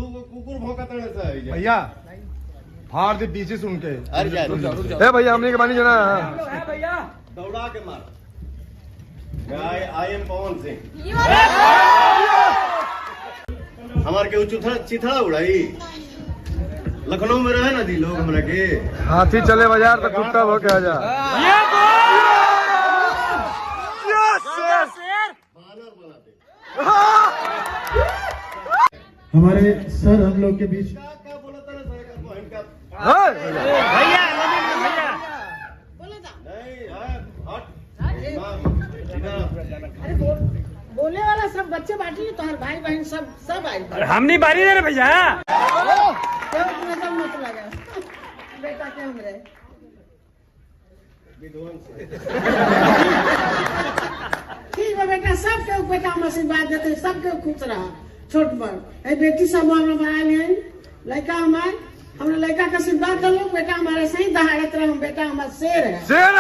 कुकुर भौंकता है भैया फाड़ दे पीछे सुन के। अरे भैया हमने के पानी जाना भैया दौड़ा के मार। I am Pawan Singh. हमारे के चिथड़ा उड़ाई लखनऊ में रहे ना दी लोग हमरा के। हाथी चले बाजार तो कुत्ता होके आ जा। हमारे सर हम लोग के बीच क्या बोला था ना भैया अरे बोले वाला सब बच्चे बांटी तो हर भाई बहन सब आई। हम नहीं बारी दे रहे भैया। सब मत लगा बेटा के हमरे ठीक है बेटा, सबके बेटा हम आशीर्वाद देते, सबके खुश रहा छोट बड़। बेटी सब हम बनाए हैं लड़का हमारे, हमने लड़का का आशीर्वाद कर लो। बेटा हमारे सही दहाड़त रहे, बेटा हमारा शेर है। शेर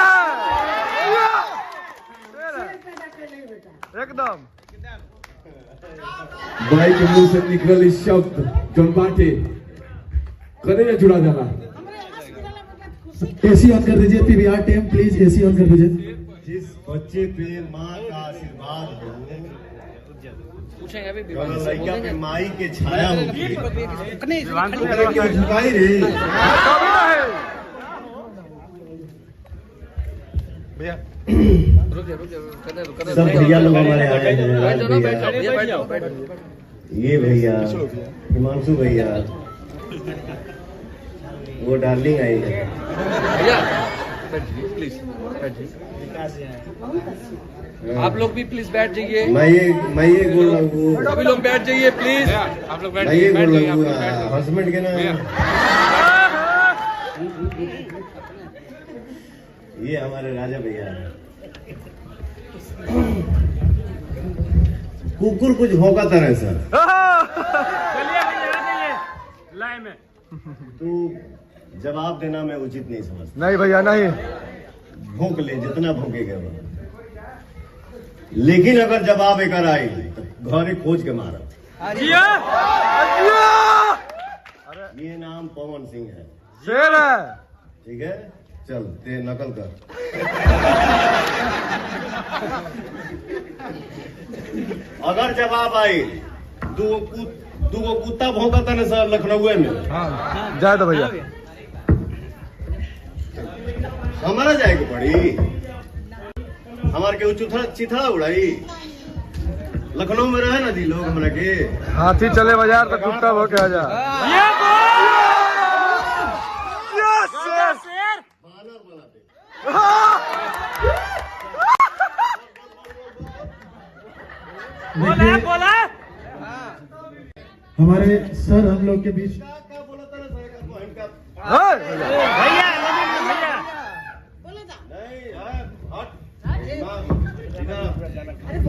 पैदा कर ले बेटा एकदम। भाई के मुंह से निकल इस शब्द जो बाटे करेगा जुड़ा जाला। एसी ऑन कर दीजिए PVR team, please AC on कर दीजिए। जिस बच्चे पे माँ का आशीर्वाद हो, लड़का पे माई के छाया होगी, झुकाई रे भैया। सब भैया लोग हमारे आए हैं। ये भैया हिमांशु भैया, वो डार्लिंग आई है। प्लीज आप लोग भी प्लीज बैठ जाइए। मैं ये बोल रहा हूँ, सभी लोग बैठ जाइए प्लीज। आप लोग बैठ मैं ये बोल रहा हूँ हस्बैंड के ना, ये हमारे राजा भैया है। कुकुर कुछ भौंकता रहे सर। लाइन में तू जवाब देना मैं उचित नहीं समझता। नहीं भैया नहीं। भौंक ले जितना भौंकेगा वो, लेकिन अगर जवाब एक आई तो घरे खोज के मारा। ये नाम पवन सिंह है। शेर है। ठीक है, चल ते नकल कर। अगर जवाब आई, दो कुत्ता भौंकता ना सर लखनऊ में। हाँ जाए तो भैया। हमारा जाएगा पड़ी, हमारे के चिथड़ा उड़ाई लखनऊ में रहे ना दी लोग हमरा के। हाथी चले बाजार तो कुत्ता होके आ जा। बोला हमारे सर हम लोग के बीच क्या बोला था ना भैया। अरे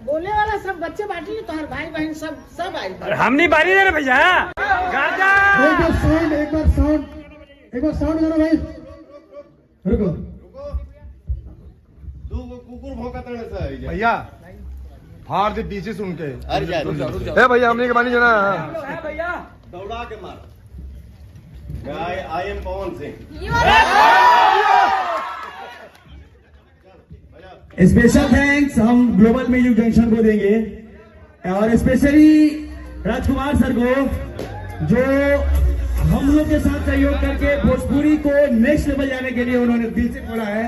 बोले वाला सब बच्चे बांटी तो हर भाई बहन सब आई। हम नहीं बारी दे रहे भैया। एक बार साउंड करो भाई। रुको कुकुर भौंकता है भैया फाड़ दे पीछे सुन के। अरे भैया हमने के पानी जाना भैया दौड़ा के मार। I am Pawan Singh. Special thanks हम ग्लोबल म्यूजिक जंक्शन को देंगे, और स्पेशली राजकुमार सर को जो हम लोग के साथ सहयोग करके भोजपुरी को नेक्स्ट लेवल जाने के लिए उन्होंने दिल से बोला है।